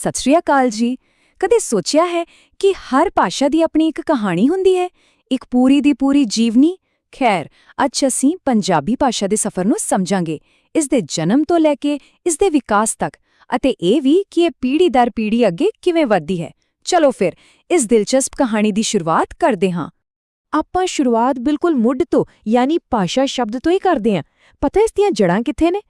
ਸਤਿ ਸ਼੍ਰੀ ਅਕਾਲ ਜੀ। ਕਦੇ ਸੋਚਿਆ ਹੈ ਕਿ ਹਰ ਭਾਸ਼ਾ ਦੀ ਆਪਣੀ ਇੱਕ ਕਹਾਣੀ ਹੁੰਦੀ ਹੈ, ਇੱਕ ਪੂਰੀ ਦੀ ਪੂਰੀ ਜੀਵਨੀ? ਖੈਰ, ਅੱਜ ਅਸੀਂ ਪੰਜਾਬੀ ਭਾਸ਼ਾ ਦੇ ਸਫ਼ਰ ਨੂੰ ਸਮਝਾਂਗੇ, ਇਸ ਦੇ ਜਨਮ ਤੋਂ ਲੈ ਕੇ ਇਸ ਦੇ ਵਿਕਾਸ ਤੱਕ, ਅਤੇ ਇਹ ਵੀ ਕਿ ਇਹ ਪੀੜ੍ਹੀ ਦਰ ਪੀੜ੍ਹੀ ਅੱਗੇ ਕਿਵੇਂ ਵਧਦੀ ਹੈ। ਚਲੋ ਫਿਰ ਇਸ ਦਿਲਚਸਪ ਕਹਾਣੀ ਦੀ ਸ਼ੁਰੂਆਤ ਕਰਦੇ ਹਾਂ। ਆਪਾਂ ਸ਼ੁਰੂਆਤ ਬਿਲਕੁਲ ਮੁੱਢ ਤੋਂ ਯਾਨੀ ਭਾਸ਼ਾ ਸ਼ਬਦ ਤੋਂ ਹੀ ਕਰਦੇ ਹਾਂ। ਪਤਾ ਇਸ ਦੀਆਂ ਜੜ੍ਹਾਂ ਕਿੱਥੇ ਨੇ?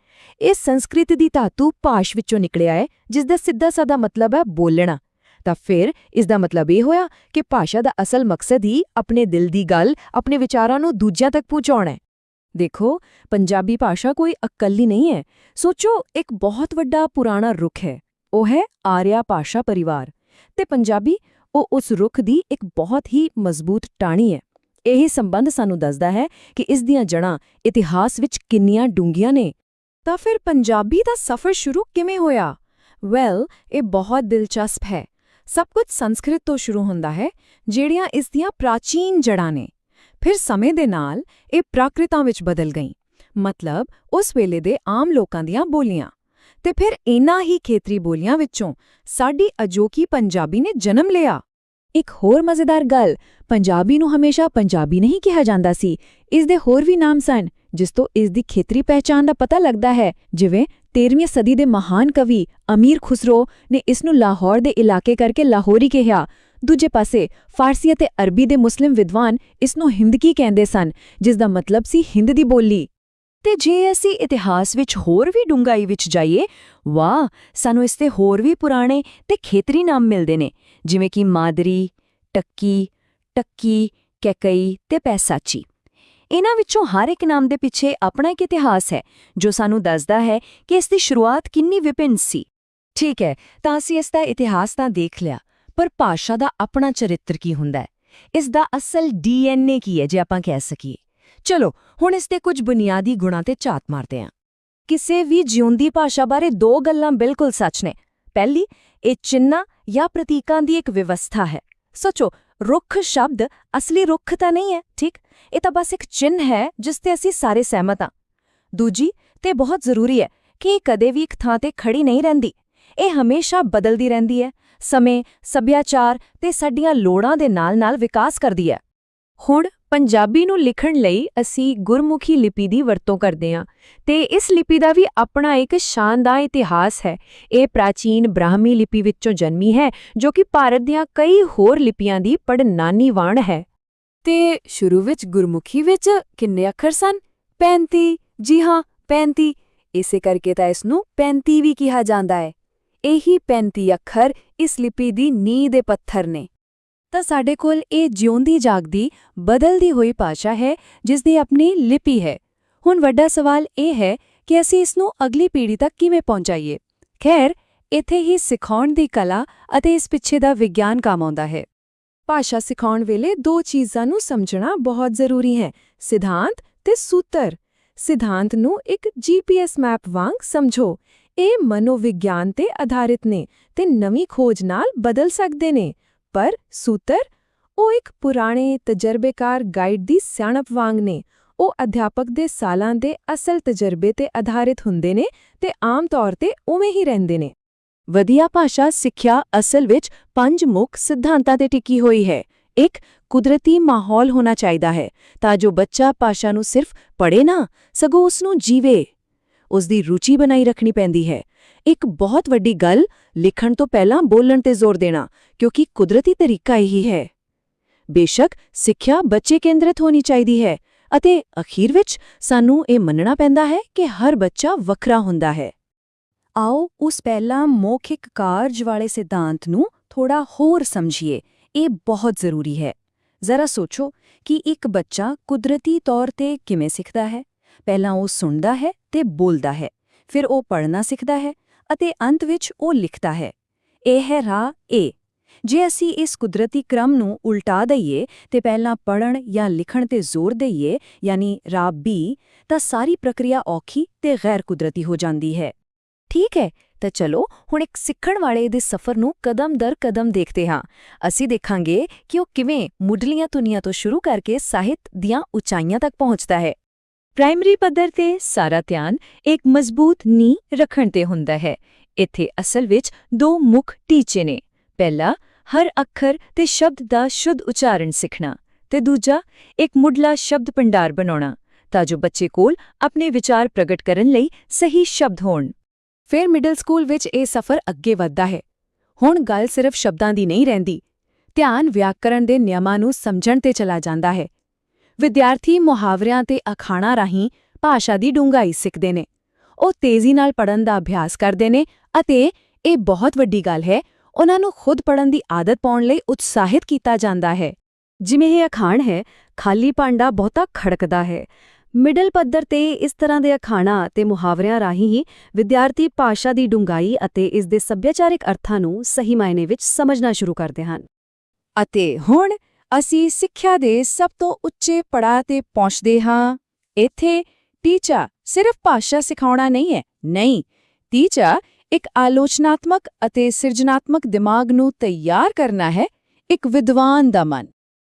ਇਹ ਸੰਸਕ੍ਰਿਤ ਦੀ ਧਾਤੂ ਭਾਸ਼ ਵਿੱਚੋਂ ਨਿਕਲਿਆ ਹੈ, ਜਿਸ ਦਾ ਸਿੱਧਾ-ਸਾਦਾ ਮਤਲਬ ਹੈ ਬੋਲਣਾ। ਤਾਂ ਫਿਰ ਇਸ ਦਾ ਮਤਲਬ ਇਹ ਹੋਇਆ ਕਿ ਭਾਸ਼ਾ ਦਾ ਅਸਲ ਮਕਸਦ ਹੀ ਆਪਣੇ ਦਿਲ ਦੀ ਗੱਲ, ਆਪਣੇ ਵਿਚਾਰਾਂ ਨੂੰ ਦੂਜਿਆਂ ਤੱਕ ਪਹੁੰਚਾਉਣਾ ਹੈ। ਦੇਖੋ, ਪੰਜਾਬੀ ਭਾਸ਼ਾ ਕੋਈ ਇਕੱਲੀ ਨਹੀਂ ਹੈ। ਸੋਚੋ, ਇੱਕ ਬਹੁਤ ਵੱਡਾ ਪੁਰਾਣਾ ਰੁੱਖ ਹੈ। ਉਹ ਹੈ ਆਰੀਆ ਭਾਸ਼ਾ ਪਰਿਵਾਰ, ਤੇ ਪੰਜਾਬੀ ਉਹ ਉਸ ਰੁੱਖ ਦੀ ਇੱਕ ਬਹੁਤ ਹੀ ਮਜ਼ਬੂਤ ਟਾਹਣੀ ਹੈ। ਇਹ ਸੰਬੰਧ ਸਾਨੂੰ ਦੱਸਦਾ ਹੈ ਕਿ ਇਸ ਦੀਆਂ ਜੜ੍ਹਾਂ ਇਤਿਹਾਸ ਵਿੱਚ ਕਿੰਨੀਆਂ ਡੂੰਘੀਆਂ ਨੇ। ਤਾਂ ਫਿਰ ਪੰਜਾਬੀ ਦਾ ਸਫ਼ਰ ਸ਼ੁਰੂ ਕਿਵੇਂ ਹੋਇਆ? ਇਹ ਬਹੁਤ ਦਿਲਚਸਪ ਹੈ। ਸਭ ਕੁਝ ਸੰਸਕ੍ਰਿਤ ਤੋਂ ਸ਼ੁਰੂ ਹੁੰਦਾ ਹੈ, ਜਿਹੜੀਆਂ ਇਸ ਦੀਆਂ ਪ੍ਰਾਚੀਨ ਜੜ੍ਹਾਂ ਨੇ। ਫਿਰ ਸਮੇਂ ਦੇ ਨਾਲ ਇਹ ਪ੍ਰਾਕ੍ਰਿਤਾਂ ਵਿੱਚ ਬਦਲ ਗਈ, ਮਤਲਬ ਉਸ ਵੇਲੇ ਦੇ ਆਮ ਲੋਕਾਂ ਦੀਆਂ ਬੋਲੀਆਂ। ਤੇ ਫਿਰ ਇਨ੍ਹਾਂ ਹੀ ਖੇਤਰੀ ਬੋਲੀਆਂ ਵਿੱਚੋਂ ਸਾਡੀ ਅਜੋਕੀ ਪੰਜਾਬੀ ਨੇ ਜਨਮ ਲਿਆ। ਇੱਕ ਹੋਰ ਮਜ਼ੇਦਾਰ ਗੱਲ, ਪੰਜਾਬੀ ਨੂੰ ਹਮੇਸ਼ਾ ਪੰਜਾਬੀ ਨਹੀਂ ਕਿਹਾ ਜਾਂਦਾ ਸੀ। ਇਸ ਦੇ ਹੋਰ ਵੀ ਨਾਮ ਸਨ, ਜਿਸ ਤੋਂ ਇਸ ਦੀ ਖੇਤਰੀ ਪਹਿਚਾਣ ਦਾ ਪਤਾ ਲੱਗਦਾ ਹੈ। ਜਿਵੇਂ 13ਵੀਂ ਸਦੀ ਦੇ ਮਹਾਨ ਕਵੀ ਅਮੀਰ ਖੁਸਰੋ ਨੇ ਇਸ ਨੂੰ ਲਾਹੌਰ ਦੇ ਇਲਾਕੇ ਕਰਕੇ ਲਾਹੌਰੀ ਕਿਹਾ। ਦੂਜੇ ਪਾਸੇ ਫਾਰਸੀ ਅਤੇ ਅਰਬੀ ਦੇ ਮੁਸਲਿਮ ਵਿਦਵਾਨ ਇਸ ਨੂੰ ਹਿੰਦਕੀ ਕਹਿੰਦੇ ਸਨ, ਜਿਸ ਦਾ ਮਤਲਬ ਸੀ ਹਿੰਦ ਦੀ ਬੋਲੀ। ਤੇ ਜੇ ਅਸੀਂ ਇਤਿਹਾਸ ਵਿੱਚ ਹੋਰ ਵੀ ਡੂੰਘਾਈ ਵਿੱਚ ਜਾਈਏ, ਸਾਨੂੰ ਇਸ ਦੇ ਹੋਰ ਵੀ ਪੁਰਾਣੇ ਤੇ ਖੇਤਰੀ ਨਾਮ ਮਿਲਦੇ ਨੇ, ਜਿਵੇਂ ਕਿ ਮਾਦਰੀ, ਟੱਕੀ, ਟੱਕੀ, ਕੈਕਈ ਤੇ ਪੈਸਾਚੀ। ਇਹਨਾਂ ਵਿੱਚੋਂ ਹਰ ਇੱਕ ਨਾਮ ਦੇ ਪਿੱਛੇ ਆਪਣਾ ਇੱਕ ਇਤਿਹਾਸ ਹੈ, ਜੋ ਸਾਨੂੰ ਦੱਸਦਾ ਹੈ ਕਿ ਇਸ ਦੀ ਸ਼ੁਰੂਆਤ ਕਿੰਨੀ ਵਿਭਿੰਨ ਸੀ। ਠੀਕ ਹੈ, ਤਾਂ ਅਸੀਂ ਇਸ ਦਾ ਇਤਿਹਾਸ ਤਾਂ ਦੇਖ ਲਿਆ, ਪਰ ਭਾਸ਼ਾ ਦਾ ਆਪਣਾ ਚਰਿੱਤਰ ਕੀ ਹੁੰਦਾ ਹੈ? ਇਸ ਦਾ ਅਸਲ DNA ਕੀ ਹੈ, ਜੇ ਆਪਾਂ ਕਹਿ ਸਕੀਏ? ਚਲੋ ਹੁਣ ਇਸ ਦੇ ਕੁਝ ਬੁਨਿਆਦੀ ਗੁਣਾਂ ਤੇ ਝਾਤ ਮਾਰਦੇ ਹਾਂ। ਕਿਸੇ ਵੀ ਜਿਉਂਦੀ ਭਾਸ਼ਾ ਬਾਰੇ ਦੋ ਗੱਲਾਂ ਬਿਲਕੁਲ ਸੱਚ ਨੇ। ਪਹਿਲੀ, ਇਹ ਚਿੰਨ੍ਹਾਂ ਜਾਂ ਪ੍ਰਤੀਕਾਂ ਦੀ ਇੱਕ ਵਿਵਸਥਾ ਹੈ। ਸੋਚੋ, ਰੁੱਖ ਸ਼ਬਦ ਅਸਲੀ ਰੁੱਖ ਤਾਂ ਨਹੀਂ ਹੈ, ਠੀਕ? ਇਹ ਤਾਂ ਬਸ ਇੱਕ ਚਿੰਨ੍ਹ ਹੈ ਜਿਸ ਤੇ ਅਸੀਂ ਸਾਰੇ ਸਹਿਮਤ ਹਾਂ। ਦੂਜੀ, ਤੇ ਬਹੁਤ ਜ਼ਰੂਰੀ ਹੈ, ਕਿ ਇਹ ਕਦੇ ਵੀ ਇੱਕ ਥਾਂ ਤੇ ਖੜੀ ਨਹੀਂ ਰਹਿੰਦੀ। ਇਹ ਹਮੇਸ਼ਾ ਬਦਲਦੀ ਰਹਿੰਦੀ ਹੈ, ਸਮੇਂ, ਸੱਭਿਆਚਾਰ ਤੇ ਸਾਡੀਆਂ ਲੋੜਾਂ ਦੇ ਨਾਲ-ਨਾਲ ਵਿਕਾਸ ਕਰਦੀ ਹੈ। ਹੁਣ ਪੰਜਾਬੀ ਨੂੰ ਲਿਖਣ ਲਈ ਅਸੀਂ ਗੁਰਮੁਖੀ ਲਿਪੀ ਦੀ ਵਰਤੋਂ ਕਰਦੇ ਹਾਂ, ਤੇ ਇਸ ਲਿਪੀ ਦਾ ਵੀ ਆਪਣਾ ਇੱਕ ਸ਼ਾਨਦਾਰ ਇਤਿਹਾਸ ਹੈ। ਇਹ ਪ੍ਰਾਚੀਨ ਬ੍ਰਾਹਮੀ ਲਿਪੀ ਵਿੱਚੋਂ ਜਨਮੀ ਹੈ, ਜੋ ਕਿ ਭਾਰਤ ਦੀਆਂ ਕਈ ਹੋਰ ਲਿਪੀਆਂ ਦੀ ਪੜਨਾਨੀ ਵਾਣ ਹੈ। ਤੇ ਸ਼ੁਰੂ ਵਿੱਚ ਗੁਰਮੁਖੀ ਵਿੱਚ ਕਿੰਨੇ ਅੱਖਰ ਸਨ? 35। ਜੀ ਹਾਂ, 35। ਇਸੇ ਕਰਕੇ ਤਾਂ ਇਸ ਨੂੰ 35 ਵੀ ਕਿਹਾ ਜਾਂਦਾ ਹੈ। ਇਹੀ 35 ਅੱਖਰ ਇਸ ਲਿਪੀ ਦੀ ਨੀਂਹ ਦੇ ਪੱਥਰ ਨੇ। ਤਾਂ ਸਾਡੇ ਕੋਲ ਇਹ ਜਿਉਂਦੀ ਜਾਗਦੀ, ਬਦਲਦੀ ਹੋਈ ਭਾਸ਼ਾ ਹੈ, ਜਿਸ ਦੀ ਆਪਣੀ ਲਿਪੀ ਹੈ। ਹੁਣ ਵੱਡਾ ਸਵਾਲ ਇਹ ਹੈ ਕਿ ਅਸੀਂ ਇਸ ਨੂੰ ਅਗਲੀ ਪੀੜ੍ਹੀ ਤੱਕ ਕਿਵੇਂ ਪਹੁੰਚਾਈਏ। ਖੈਰ, ਇੱਥੇ ਹੀ ਸਿਖਾਉਣ ਦੀ ਕਲਾ ਅਤੇ ਇਸ ਪਿੱਛੇ ਦਾ ਵਿਗਿਆਨ ਕੰਮ ਆਉਂਦਾ ਹੈ। ਭਾਸ਼ਾ ਸਿਖਾਉਣ ਵੇਲੇ ਦੋ ਚੀਜ਼ਾਂ ਨੂੰ ਸਮਝਣਾ ਬਹੁਤ ਜ਼ਰੂਰੀ ਹੈ: ਸਿਧਾਂਤ ਤੇ ਸੂਤਰ। ਸਿਧਾਂਤ ਨੂੰ ਇੱਕ GPS ਮੈਪ ਵਾਂਗ ਸਮਝੋ। ਇਹ ਮਨੋਵਿਗਿਆਨ ਤੇ ਆਧਾਰਿਤ ਨੇ ਤੇ ਨਵੀਂ ਖੋਜ ਨਾਲ ਬਦਲ ਸਕਦੇ ਨੇ। ਪਰ ਸੂਤਰ, ਉਹ ਇੱਕ ਪੁਰਾਣੇ ਤਜਰਬੇਕਾਰ ਗਾਈਡ ਦੀ ਸਿਆਣਪ ਵਾਂਗ ਨੇ। ਉਹ ਅਧਿਆਪਕ ਦੇ ਸਾਲਾਂ ਦੇ ਅਸਲ ਤਜਰਬੇ ਤੇ ਆਧਾਰਿਤ ਹੁੰਦੇ ਨੇ ਤੇ ਆਮ ਤੌਰ ਤੇ ਉਵੇਂ ਹੀ ਰਹਿੰਦੇ ਨੇ। ਵਧੀਆ ਭਾਸ਼ਾ ਸਿੱਖਿਆ ਅਸਲ ਵਿੱਚ 5 ਮੁੱਖ ਸਿਧਾਂਤਾਂ ਤੇ ਟਿਕੀ ਹੋਈ ਹੈ। ਇੱਕ, ਕੁਦਰਤੀ ਮਾਹੌਲ ਹੋਣਾ ਚਾਹੀਦਾ ਹੈ, ਤਾਂ ਜੋ ਬੱਚਾ ਭਾਸ਼ਾ ਨੂੰ ਸਿਰਫ ਪੜ੍ਹੇ ਨਾ, ਸਗੋਂ ਉਸ ਨੂੰ ਜੀਵੇ। ਉਸ ਦੀ ਰੁਚੀ ਬਣਾਈ ਰੱਖਣੀ ਪੈਂਦੀ ਹੈ। ਇੱਕ ਬਹੁਤ ਵੱਡੀ ਗੱਲ, ਲਿਖਣ ਤੋਂ ਪਹਿਲਾਂ ਬੋਲਣ ਤੇ ਜ਼ੋਰ ਦੇਣਾ, ਕਿਉਂਕਿ ਕੁਦਰਤੀ ਤਰੀਕਾ ਇਹੀ ਹੈ। ਬੇਸ਼ੱਕ ਸਿੱਖਿਆ ਬੱਚੇ ਕੇਂਦਰਿਤ ਹੋਣੀ ਚਾਹੀਦੀ ਹੈ, ਅਤੇ ਅਖੀਰ ਵਿੱਚ ਸਾਨੂੰ ਇਹ ਮੰਨਣਾ ਪੈਂਦਾ ਹੈ ਕਿ ਹਰ ਬੱਚਾ ਵੱਖਰਾ ਹੁੰਦਾ ਹੈ। ਆਓ ਉਸ ਪਹਿਲਾਂ ਮੌਖਿਕ ਕਾਰਜ ਵਾਲੇ ਸਿਧਾਂਤ ਨੂੰ ਥੋੜਾ ਹੋਰ ਸਮਝੀਏ। ਇਹ ਬਹੁਤ ਜ਼ਰੂਰੀ ਹੈ। ਜ਼ਰਾ ਸੋਚੋ ਕਿ ਇੱਕ ਬੱਚਾ ਕੁਦਰਤੀ ਤੌਰ ਤੇ ਕਿਵੇਂ ਸਿੱਖਦਾ ਹੈ। ਪਹਿਲਾਂ ਉਹ ਸੁਣਦਾ ਹੈ ਤੇ ਬੋਲਦਾ ਹੈ, ਫਿਰ ਉਹ ਪੜ੍ਹਨਾ ਸਿੱਖਦਾ ਹੈ, ਅਤੇ ਅੰਤ ਵਿੱਚ ਉਹ ਲਿਖਦਾ ਹੈ। ਇਹ ਹੈ ਰਾਹ A। ਜੇ ਅਸੀਂ ਇਸ ਕੁਦਰਤੀ ਕ੍ਰਮ ਨੂੰ ਉਲਟਾ ਦਈਏ ਤੇ ਪਹਿਲਾਂ ਪੜ੍ਹਨ ਜਾਂ ਲਿਖਣ ਤੇ ਜ਼ੋਰ ਦਈਏ, ਯਾਨੀ ਰਾਹ B, ਤਾਂ ਸਾਰੀ ਪ੍ਰਕਿਰਿਆ ਔਖੀ ਤੇ ਗੈਰ ਕੁਦਰਤੀ ਹੋ ਜਾਂਦੀ ਹੈ। ਠੀਕ ਹੈ, ਤਾਂ ਚਲੋ ਹੁਣ ਇੱਕ ਸਿੱਖਣ ਵਾਲੇ ਦੇ ਸਫ਼ਰ ਨੂੰ ਕਦਮ ਦਰ ਕਦਮ ਦੇਖਦੇ ਹਾਂ। ਅਸੀਂ ਦੇਖਾਂਗੇ ਕਿ ਉਹ ਕਿਵੇਂ ਮੁੱਢਲੀਆਂ ਧੁਨੀਆਂ ਤੋਂ ਸ਼ੁਰੂ ਕਰਕੇ ਸਾਹਿਤ ਦੀਆਂ ਉਚਾਈਆਂ ਤੱਕ ਪਹੁੰਚਦਾ ਹੈ। ਪ੍ਰਾਇਮਰੀ ਪੱਧਰ ਤੇ ਸਾਰਾ ਧਿਆਨ ਇੱਕ ਮਜ਼ਬੂਤ ਨੀਂਹ ਰੱਖਣ ਤੇ ਹੁੰਦਾ ਹੈ। ਇੱਥੇ ਅਸਲ ਵਿੱਚ ਦੋ ਮੁੱਖ ਟੀਚੇ ਨੇ। ਪਹਿਲਾ, ਹਰ ਅੱਖਰ ਤੇ ਸ਼ਬਦ ਦਾ ਸ਼ੁੱਧ ਉਚਾਰਨ ਸਿੱਖਣਾ, ਤੇ ਦੂਜਾ, ਇੱਕ ਮੁੱਢਲਾ ਸ਼ਬਦ ਭੰਡਾਰ ਬਣਾਉਣਾ ਤਾਂ ਜੋ ਬੱਚੇ ਕੋਲ ਆਪਣੇ ਵਿਚਾਰ ਪ੍ਰਗਟ ਕਰਨ ਲਈ ਸਹੀ ਸ਼ਬਦ ਹੋਣ। ਫਿਰ ਮਿਡਲ ਸਕੂਲ ਵਿੱਚ ਇਹ ਸਫ਼ਰ ਅੱਗੇ ਵੱਧਦਾ ਹੈ। ਹੁਣ ਗੱਲ ਸਿਰਫ ਸ਼ਬਦਾਂ ਦੀ ਨਹੀਂ ਰਹਿੰਦੀ, ਧਿਆਨ ਵਿਆਕਰਣ ਦੇ ਨਿਯਮਾਂ ਨੂੰ ਸਮਝਣ ਤੇ ਚਲਾ ਜਾਂਦਾ ਹੈ। ਵਿਦਿਆਰਥੀ ਮੁਹਾਵਰਿਆਂ ਤੇ ਅਖਾਣਾਂ ਰਾਹੀਂ ਭਾਸ਼ਾ ਦੀ ਡੂੰਘਾਈ ਸਿੱਖਦੇ ਨੇ। ਉਹ ਤੇਜ਼ੀ ਨਾਲ ਪੜ੍ਹਨ ਦਾ ਅਭਿਆਸ ਕਰਦੇ ਨੇ ਅਤੇ ਇਹ ਬਹੁਤ ਵੱਡੀ ਗੱਲ ਹੈ, ਉਹਨਾਂ ਨੂੰ ਖੁਦ ਪੜ੍ਹਨ ਦੀ ਆਦਤ ਪਾਉਣ ਲਈ ਉਤਸ਼ਾਹਿਤ ਕੀਤਾ ਜਾਂਦਾ ਹੈ। ਜਿਵੇਂ ਇਹ ਅਖਾਣ ਹੈ, ਖਾਲੀ ਭਾਂਡਾ ਬਹੁਤਾ ਖੜਕਦਾ ਹੈ। ਮਿਡਲ ਪੱਧਰ ਤੇ ਇਸ ਤਰ੍ਹਾਂ ਦੇ ਅਖਾਣਾਂ ਤੇ ਮੁਹਾਵਰਿਆਂ ਰਾਹੀਂ ਹੀ ਵਿਦਿਆਰਥੀ ਭਾਸ਼ਾ ਦੀ ਡੂੰਘਾਈ ਅਤੇ ਇਸ ਦੇ ਸੱਭਿਆਚਾਰਿਕ ਅਰਥਾਂ ਨੂੰ ਸਹੀ ਮਾਇਨੇ ਵਿੱਚ ਸਮਝਣਾ ਸ਼ੁਰੂ ਕਰਦੇ ਹਨ। ਅਤੇ ਹੁਣ ਅਸੀਂ ਸਿੱਖਿਆ ਦੇ ਸਭ ਤੋਂ ਉੱਚੇ ਪੜਾਅ ਤੇ ਪਹੁੰਚਦੇ ਹਾਂ। ਇੱਥੇ ਟੀਚਾ ਸਿਰਫ ਭਾਸ਼ਾ ਸਿਖਾਉਣਾ ਨਹੀਂ ਹੈ, ਨਹੀਂ, ਟੀਚਾ ਇੱਕ ਆਲੋਚਨਾਤਮਕ ਅਤੇ ਸਿਰਜਣਾਤਮਕ ਦਿਮਾਗ ਨੂੰ ਤਿਆਰ ਕਰਨਾ ਹੈ, ਇੱਕ ਵਿਦਵਾਨ ਦਾ ਮਨ।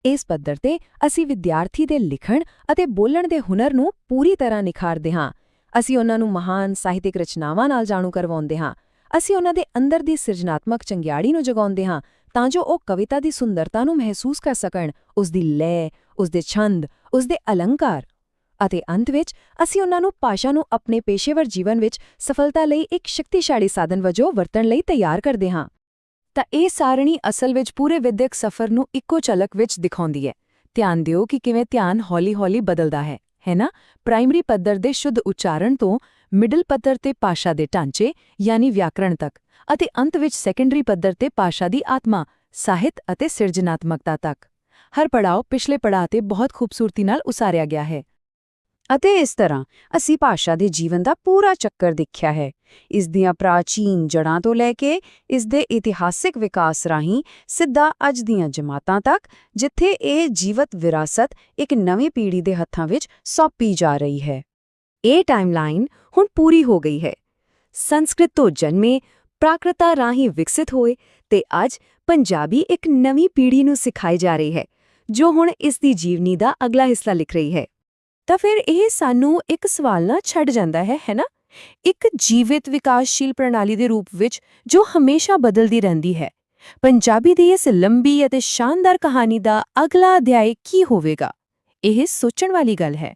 ਇਸ ਪੱਧਰ ਤੇ ਅਸੀਂ ਵਿਦਿਆਰਥੀ ਦੇ ਲਿਖਣ ਅਤੇ ਬੋਲਣ ਦੇ ਹੁਨਰ ਨੂੰ ਪੂਰੀ ਤਰ੍ਹਾਂ ਨਿਖਾਰਦੇ ਹਾਂ। ਅਸੀਂ ਉਹਨਾਂ ਨੂੰ ਮਹਾਨ ਸਾਹਿਤਿਕ ਰਚਨਾਵਾਂ ਨਾਲ ਜਾਣੂ ਕਰਵਾਉਂਦੇ ਹਾਂ। ਅਸੀਂ ਉਹਨਾਂ ਦੇ ਅੰਦਰ ਦੀ ਸਿਰਜਣਾਤਮਕ ਚੰਗਿਆੜੀ ਨੂੰ ਜਗਾਉਂਦੇ ਹਾਂ ਤਾਂ ਜੋ ਉਹ ਕਵਿਤਾ ਦੀ ਸੁੰਦਰਤਾ ਨੂੰ ਮਹਿਸੂਸ ਕਰ ਸਕਣ, ਉਸ ਦੀ ਲੈਅ, ਉਸ ਦੇ ਛੰਦ, ਉਸ ਦੇ ਅਲੰਕਾਰ। ਅਤੇ ਅੰਤ ਵਿੱਚ ਅਸੀਂ ਉਹਨਾਂ ਨੂੰ ਭਾਸ਼ਾ ਨੂੰ ਆਪਣੇ ਪੇਸ਼ੇਵਰ ਜੀਵਨ ਵਿੱਚ ਸਫਲਤਾ ਲਈ ਇੱਕ ਸ਼ਕਤੀਸ਼ਾਲੀ ਸਾਧਨ ਵਜੋਂ ਵਰਤਣ ਲਈ ਤਿਆਰ ਕਰਦੇ ਹਾਂ। ਤਾਂ ਇਹ ਸਾਰਣੀ ਅਸਲ ਵਿੱਚ ਪੂਰੇ ਵਿਦਿਅਕ ਸਫ਼ਰ ਨੂੰ ਇੱਕੋ ਝਲਕ ਵਿੱਚ ਦਿਖਾਉਂਦੀ ਹੈ। ਧਿਆਨ ਦਿਓ ਕਿ ਕਿਵੇਂ ਧਿਆਨ ਹੌਲੀ-ਹੌਲੀ ਬਦਲਦਾ ਹੈ ਨਾ? ਪ੍ਰਾਇਮਰੀ ਪੱਧਰ ਦੇ ਸ਼ੁੱਧ ਉਚਾਰਨ ਤੋਂ ਮਿਡਲ ਪੱਧਰ ਤੇ ਭਾਸ਼ਾ ਦੇ ਢਾਂਚੇ ਯਾਨੀ ਵਿਆਕਰਣ ਤੱਕ, ਅਤੇ ਅੰਤ ਵਿੱਚ ਸੈਕੰਡਰੀ ਪੱਧਰ ਤੇ ਭਾਸ਼ਾ ਦੀ ਆਤਮਾ, ਸਾਹਿਤ ਅਤੇ ਸਿਰਜਣਾਤਮਕਤਾ ਤੱਕ। ਹਰ ਪੜਾਅ ਪਿਛਲੇ ਪੜਾਅ ਤੇ ਬਹੁਤ ਖੂਬਸੂਰਤੀ ਨਾਲ ਉਸਾਰਿਆ ਗਿਆ ਹੈ। ਅਤੇ ਇਸ ਤਰ੍ਹਾਂ ਅਸੀਂ ਭਾਸ਼ਾ ਦੇ ਜੀਵਨ ਦਾ ਪੂਰਾ ਚੱਕਰ ਦੇਖਿਆ ਹੈ, ਇਸ ਦੀਆਂ ਪ੍ਰਾਚੀਨ ਜੜ੍ਹਾਂ ਤੋਂ ਲੈ ਕੇ ਇਸ ਦੇ ਇਤਿਹਾਸਿਕ ਵਿਕਾਸ ਰਾਹੀਂ ਸਿੱਧਾ ਅੱਜ ਦੀਆਂ ਜਮਾਤਾਂ ਤੱਕ, ਜਿੱਥੇ ਇਹ ਜੀਵਤ ਵਿਰਾਸਤ ਇੱਕ ਨਵੀਂ ਪੀੜ੍ਹੀ ਦੇ ਹੱਥਾਂ ਵਿੱਚ ਸੌਂਪੀ ਜਾ ਰਹੀ ਹੈ। ਇਹ ਟਾਈਮਲਾਈਨ ਹੁਣ ਪੂਰੀ ਹੋ ਗਈ ਹੈ। ਸੰਸਕ੍ਰਿਤ ਤੋਂ ਜਨਮੇ, ਪ੍ਰਾਕ੍ਰਿਤਾ ਰਾਹੀਂ ਵਿਕਸਿਤ ਹੋਏ ਤੇ ਅੱਜ ਪੰਜਾਬੀ ਇੱਕ ਨਵੀਂ ਪੀੜ੍ਹੀ ਨੂੰ ਸਿਖਾਈ ਜਾ ਰਹੀ ਹੈ, ਜੋ ਹੁਣ ਇਸ ਦੀ ਜੀਵਨੀ ਦਾ ਅਗਲਾ ਹਿੱਸਾ ਲਿਖ ਰਹੀ ਹੈ। ਤਾਂ ਫਿਰ ਇਹ ਸਾਨੂੰ ਇੱਕ ਸਵਾਲ ਨਾ ਛੱਡ ਜਾਂਦਾ ਹੈ ਨਾ? ਇੱਕ ਜੀਵਿਤ ਵਿਕਾਸਸ਼ੀਲ ਪ੍ਰਣਾਲੀ ਦੇ ਰੂਪ ਵਿੱਚ ਜੋ ਹਮੇਸ਼ਾ ਬਦਲਦੀ ਰਹਿੰਦੀ ਹੈ, ਪੰਜਾਬੀ ਦੀ ਇਸ ਲੰਬੀ ਅਤੇ ਸ਼ਾਨਦਾਰ ਕਹਾਣੀ ਦਾ ਅਗਲਾ ਅਧਿਆਇ ਕੀ ਹੋਵੇਗਾ? ਇਹ ਸੋਚਣ ਵਾਲੀ ਗੱਲ ਹੈ।